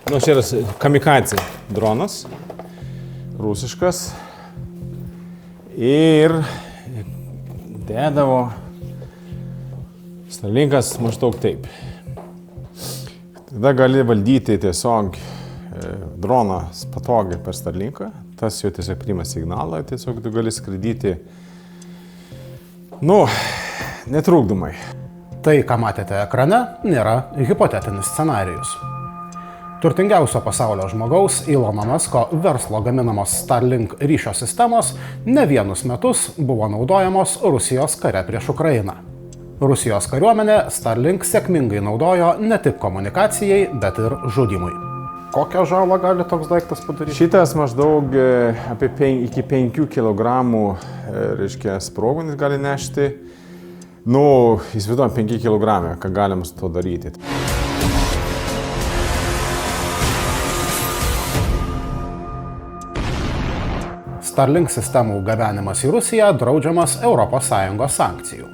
Nu, čia yra kamikadzė dronas, rusiškas. Ir dėdavo Starlinkas maždaug taip. Tada gali valdyti tiesiog droną patogiai per Starlinką. Tas jau tiesiog priima signalą, tiesiog tu gali skraidyti, netrukdomai. Tai, ką matėte ekrane, nėra hipotetinis scenarijus. Turtingiausio pasaulio žmogaus Elono Musko verslo gaminamos Starlink ryšio sistemos ne vienus metus buvo naudojamos Rusijos kare prieš Ukrainą. Rusijos kariuomenė Starlink sėkmingai naudojo ne tik komunikacijai, bet ir žudymui. Kokią žalą gali toks daiktas padaryti? Šitas maždaug iki 5 kg sprogonis gali nešti. Įsivaizduojam 5 kg, ką galim su to daryti. Starlink sistemų gabenimas į Rusiją draudžiamas ES sankcijų.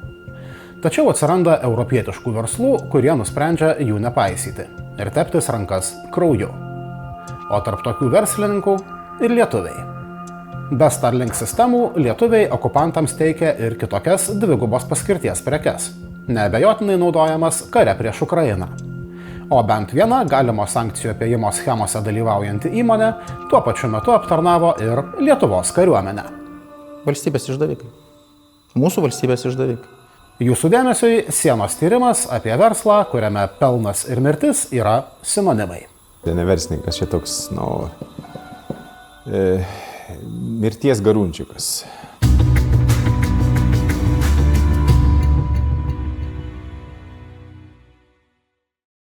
Tačiau atsiranda europietiškų verslų, kurie nusprendžia jų nepaisyti ir teptis rankas krauju. O tarp tokių verslininkų ir lietuviai. Be Starlink sistemų lietuviai okupantams teikia ir kitokias dvigubos paskirties prekes, neabejotinai naudojamas kare prieš Ukrainą. O bent viena galimo sankcijų apėjimo schemose dalyvaujanti įmonė tuo pačiu metu aptarnavo ir Lietuvos kariuomenę. Valstybės išdavikai. Mūsų valstybės išdavikai. Jūsų dėmesiui sienos tyrimas apie verslą, kuriame pelnas ir mirtis yra sinonimai. Tai ne verslininkas, čia toks, mirties garunčiukas.